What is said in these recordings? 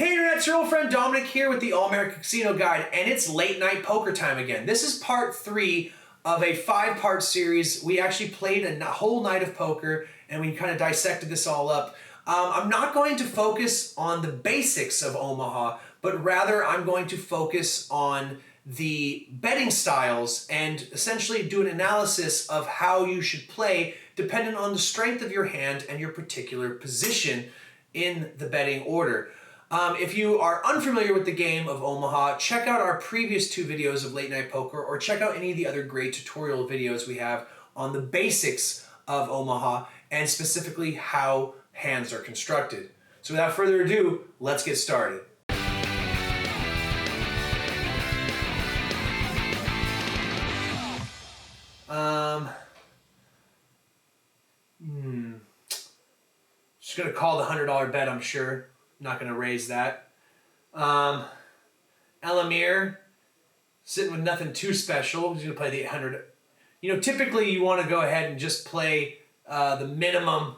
Hey Internet, it's your old friend Dominic here with the All-American Casino Guide, and it's late night poker time again. This is part 3 of a 5-part series. We actually played a whole night of poker, and we kind of dissected this all up. I'm not going to focus on the basics of Omaha, but rather I'm going to focus on the betting styles and essentially do an analysis of how you should play depending on the strength of your hand and your particular position in the betting order. If you are unfamiliar with the game of Omaha, check out our previous 2 videos of Late Night Poker, or check out any of the other great tutorial videos we have on the basics of Omaha and specifically how hands are constructed. So without further ado, let's get started. Just gonna call the $100 bet, I'm sure. Not going to raise that. Alamir, sitting with nothing too special. He's going to play the 800. You know, typically you want to go ahead and just play the minimum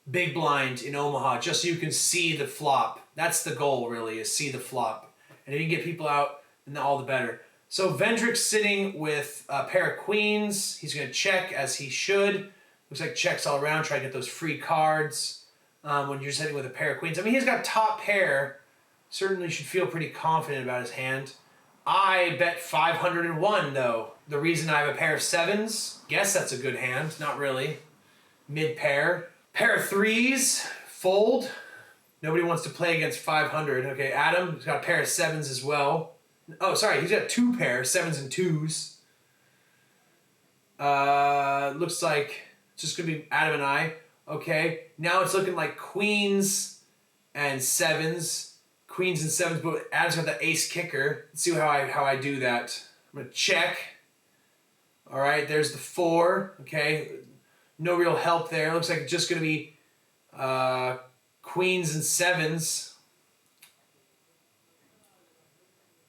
big blind in Omaha just so you can see the flop. That's the goal, really, is see the flop. And if you can get people out, then all the better. So Vendrick's sitting with a pair of queens. He's going to check as he should. Looks like checks all around. Try to get those free cards. When you're sitting with a pair of queens. I mean, he's got top pair. Certainly should feel pretty confident about his hand. I bet 501, though. The reason I have a pair of 7s, guess that's a good hand. Not really. Mid-pair. Pair of 3s, fold. Nobody wants to play against 500. Okay, Adam's got a pair of 7s as well. Oh, sorry, he's got 2 pairs, 7s and 2s. Looks like it's just going to be Adam and I. Okay, now it's looking like queens and 7s. Queens and 7s, but Adam's got the ace kicker. Let's see how I do that. I'm going to check. All right, there's the 4. Okay, no real help there. Looks like it's just going to be queens and 7s.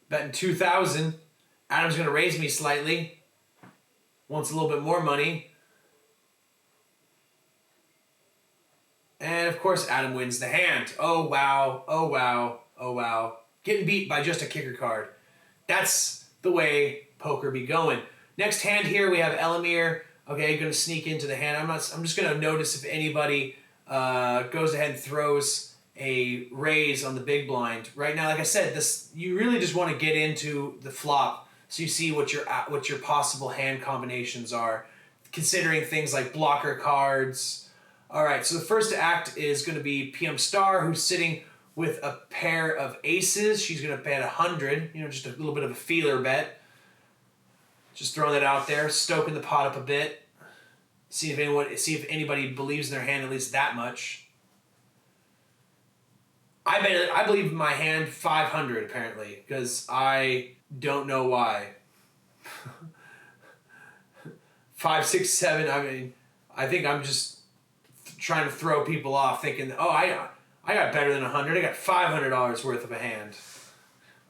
Betting 2,000. Adam's going to raise me slightly. Wants a little bit more money. And of course, Adam wins the hand. Oh, wow. Oh, wow. Oh, wow. Getting beat by just a kicker card. That's the way poker be going. Next hand here, we have Elamir. Okay, going to sneak into the hand. I'm just going to notice if anybody goes ahead and throws a raise on the big blind. Right now, like I said, you really just want to get into the flop so you see what your possible hand combinations are, considering things like blocker cards. All right, so the first act is going to be PM Star, who's sitting with a pair of aces. She's going to bet 100, just a little bit of a feeler bet. Just throwing that out there, stoking the pot up a bit. See if anybody believes in their hand at least that much. I believe in my hand 500 apparently, because I don't know why. 5, 6, 7. I mean, I think I'm just trying to throw people off, thinking, oh, I got better than 100. I got $500 worth of a hand,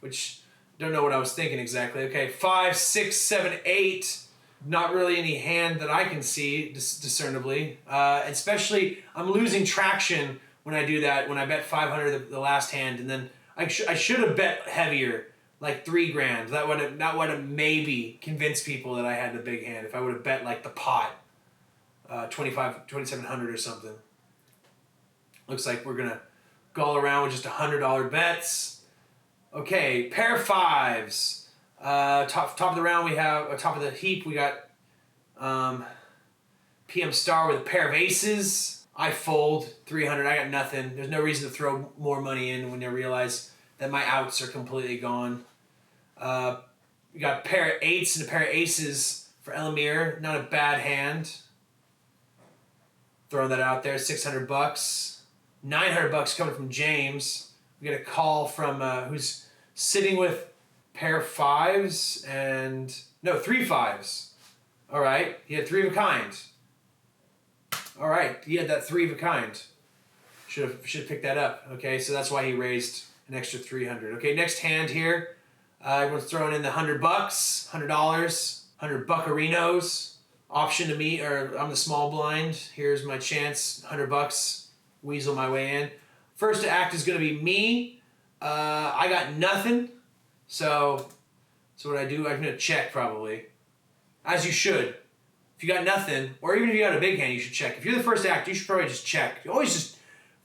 which don't know what I was thinking exactly. Okay, 5, 6, 7, 8. Not really any hand that I can see discernibly. Especially, I'm losing traction when I do that. When I bet 500 the last hand, and then I should have bet heavier, like $3,000. That would have maybe convinced people that I had the big hand. If I would have bet like the pot. 2,700 or something. Looks like we're gonna go around with just $100 bets. Okay, pair of 5s. Top of the round we have top of the heap we got PM Star with a pair of aces. I fold 300. I got nothing. There's no reason to throw more money in when I realize that my outs are completely gone. We got a pair of 8s and a pair of aces for Elamir. Not a bad hand. Throwing that out there, $600, $900 coming from James. We get a call from who's sitting with a pair of 5s and 3 5s. All right, he had 3 of a kind. All right, he had that 3 of a kind. Should have picked that up. Okay, so that's why he raised an extra 300. Okay, next hand here. Everyone's throwing in the $100, $100, 100 buccarinos. Option to me, or I'm the small blind. Here's my chance, $100, weasel my way in. First to act is going to be me. I got nothing. So what I do, I'm going to check probably. As you should. If you got nothing, or even if you got a big hand, you should check. If you're the first to act, you should probably just check. You always just,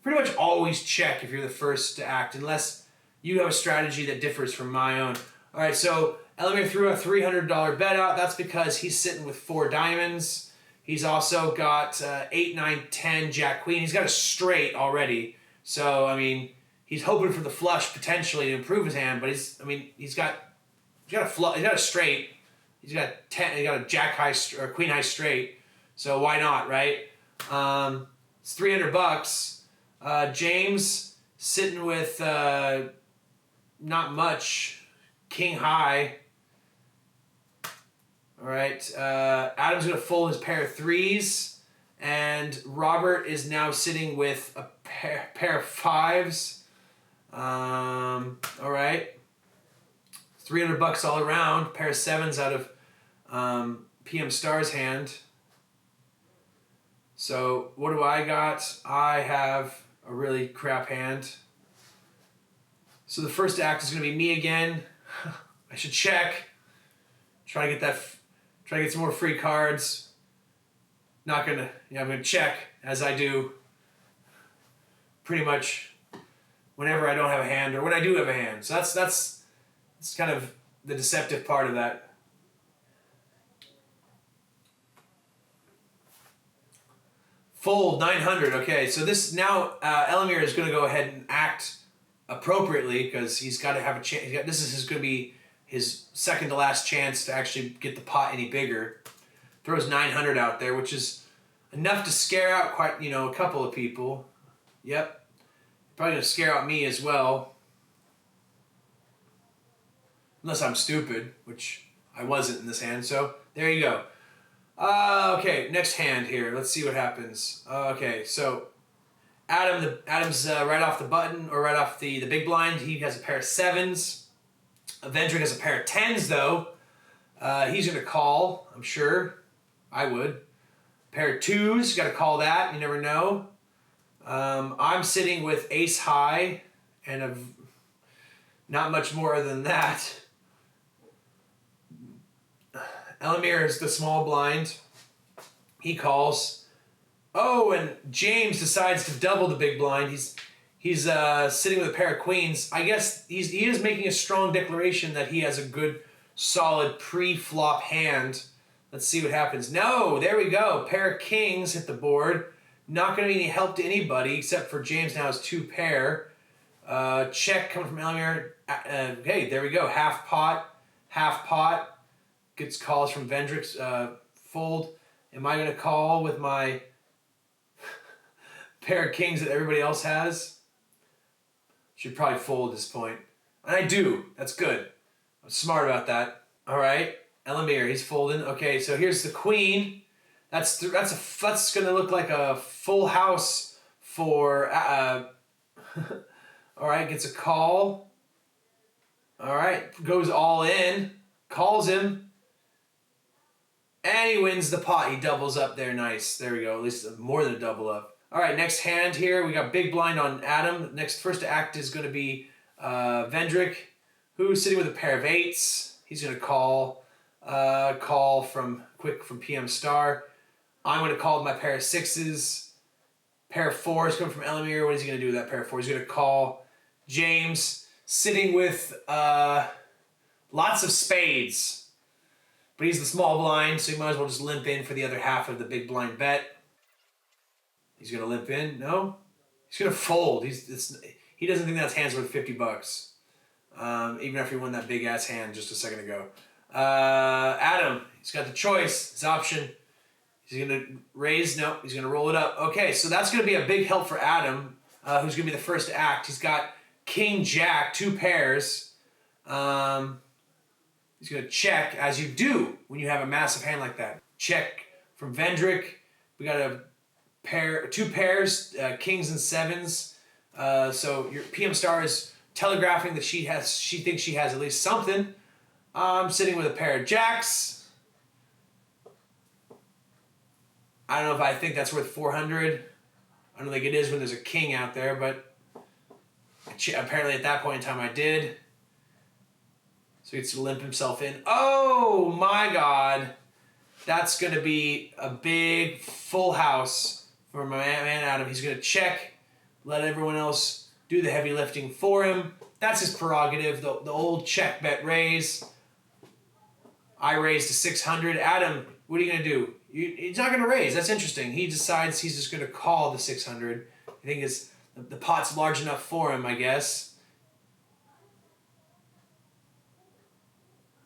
pretty much always check if you're the first to act, unless you have a strategy that differs from my own. All right, so Elamir threw a $300 bet out. That's because he's sitting with 4 diamonds. He's also got 8, 9, 10, Jack, Queen. He's got a straight already. So, I mean, he's hoping for the flush potentially to improve his hand, but he's got a straight. He's got 10. He got a Jack high or Queen high straight. So why not, right? It's $300. James sitting with not much. King high. All right. Adam's gonna fold his pair of 3s, and Robert is now sitting with a pair of 5s. All right. $300 all around. Pair of 7s out of PM Star's hand. So what do I got? I have a really crap hand. So the first act is going to be me again. I should check. Try to get some more free cards. I'm gonna check as I do pretty much whenever I don't have a hand or when I do have a hand. So that's kind of the deceptive part of that. Fold 900. Okay, so this now Elamir is going to go ahead and act appropriately because he's got to have a chance. This is going to be his second to last chance to actually get the pot any bigger. Throws 900 out there, which is enough to scare out quite a couple of people. Yep, probably going to scare out me as well. Unless I'm stupid, which I wasn't in this hand. So there you go. Okay, next hand here. Let's see what happens. Okay, so Adam's right off the button, or right off the big blind. He has a pair of 7s. Vendrick has a pair of 10s, though. He's going to call, I'm sure. I would. Pair of 2s, got to call that. You never know. I'm sitting with ace high, and not much more than that. Elamir is the small blind. He calls. Oh, and James decides to double the big blind. He's sitting with a pair of queens. I guess he is making a strong declaration that he has a good, solid pre-flop hand. Let's see what happens. No, there we go. Pair of kings hit the board. Not going to be any help to anybody except for James now has 2 pair. Check coming from Elamir. Okay, there we go. Half pot. Gets calls from Vendrick's fold. Am I going to call with my pair of kings that everybody else has? Should probably fold at this point. And I do. That's good. I'm smart about that. All right. Elamir, he's folding. Okay, so here's the queen. That's going to look like a full house for... all right, gets a call. All right, goes all in. Calls him. And he wins the pot. He doubles up there. Nice. There we go. At least more than a double up. All right, next hand here. We got big blind on Adam. First to act is going to be Vendrick, who's sitting with a pair of 8s. He's going to call. Call from PM Star. I'm going to call with my pair of 6s. Pair of 4s coming from Elamir. What is he going to do with that pair of 4s? He's going to call. James sitting with lots of spades. But he's the small blind, so he might as well just limp in for the other half of the big blind bet. He's going to limp in. No? He's going to fold. He doesn't think that's hands worth $50. Even after he won that big-ass hand just a second ago. Adam, he's got the choice. His option. He's going to raise. No, he's going to roll it up. Okay, so that's going to be a big help for Adam, who's going to be the first to act. He's got King, Jack, 2 pairs. He's going to check, as you do when you have a massive hand like that. Check from Vendrick. We got 2 pairs, kings and 7s. So your PM Star is telegraphing that she thinks she has at least something. I'm sitting with a pair of jacks. I don't know if I think that's worth 400. I don't think it is when there's a king out there, but I Apparently at that point in time I did. So he gets to limp himself in. Oh my God. That's going to be a big full house for my man Adam. He's going to check, let everyone else do the heavy lifting for him. That's his prerogative, the old check bet raise. I raised to 600. Adam, what are you going to do? He's not going to raise. That's interesting. He decides he's just going to call the 600. I think the pot's large enough for him, I guess.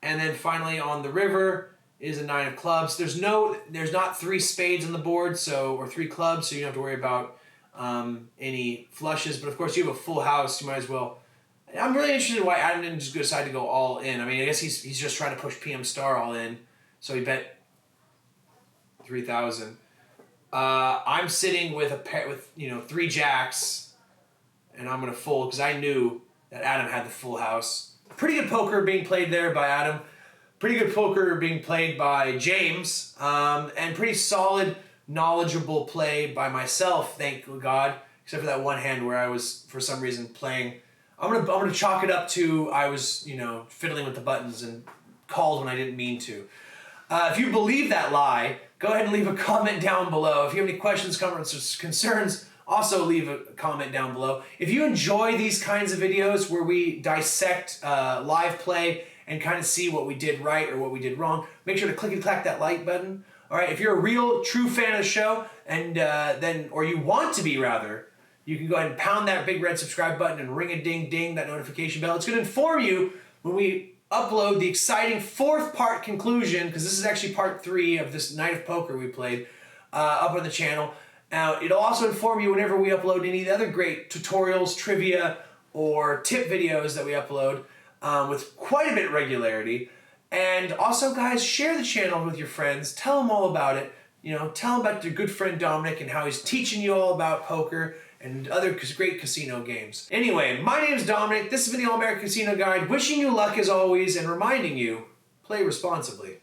And then finally on the river is a 9 of clubs. There's not 3 spades on the board, or 3 clubs, so you don't have to worry about any flushes. But of course, you have a full house. You might as well. I'm really interested in why Adam didn't just decide to go all in. I mean, I guess he's just trying to push PM Star all in, so he bet 3,000. I'm sitting with 3 jacks, and I'm gonna fold because I knew that Adam had the full house. Pretty good poker being played there by Adam. Pretty good poker being played by James, and pretty solid, knowledgeable play by myself. Thank God, except for that one hand where I was for some reason playing. I'm gonna chalk it up to I was fiddling with the buttons and called when I didn't mean to. If you believe that lie, go ahead and leave a comment down below. If you have any questions, comments, or concerns, also leave a comment down below. If you enjoy these kinds of videos where we dissect live play and kind of see what we did right or what we did wrong, make sure to click and clack that like button. All right, if you're a real, true fan of the show, and or you want to be rather, you can go ahead and pound that big red subscribe button and ring a ding ding, that notification bell. It's going to inform you when we upload the exciting 4th part conclusion, because this is actually part 3 of this night of poker we played, up on the channel. Now, it'll also inform you whenever we upload any of the other great tutorials, trivia, or tip videos that we upload with quite a bit of regularity. And also, guys, share the channel with your friends. Tell them all about it. Tell them about your good friend Dominic and how he's teaching you all about poker and other great casino games. Anyway, my name is Dominic. This has been the All American Casino Guide. Wishing you luck as always and reminding you, play responsibly.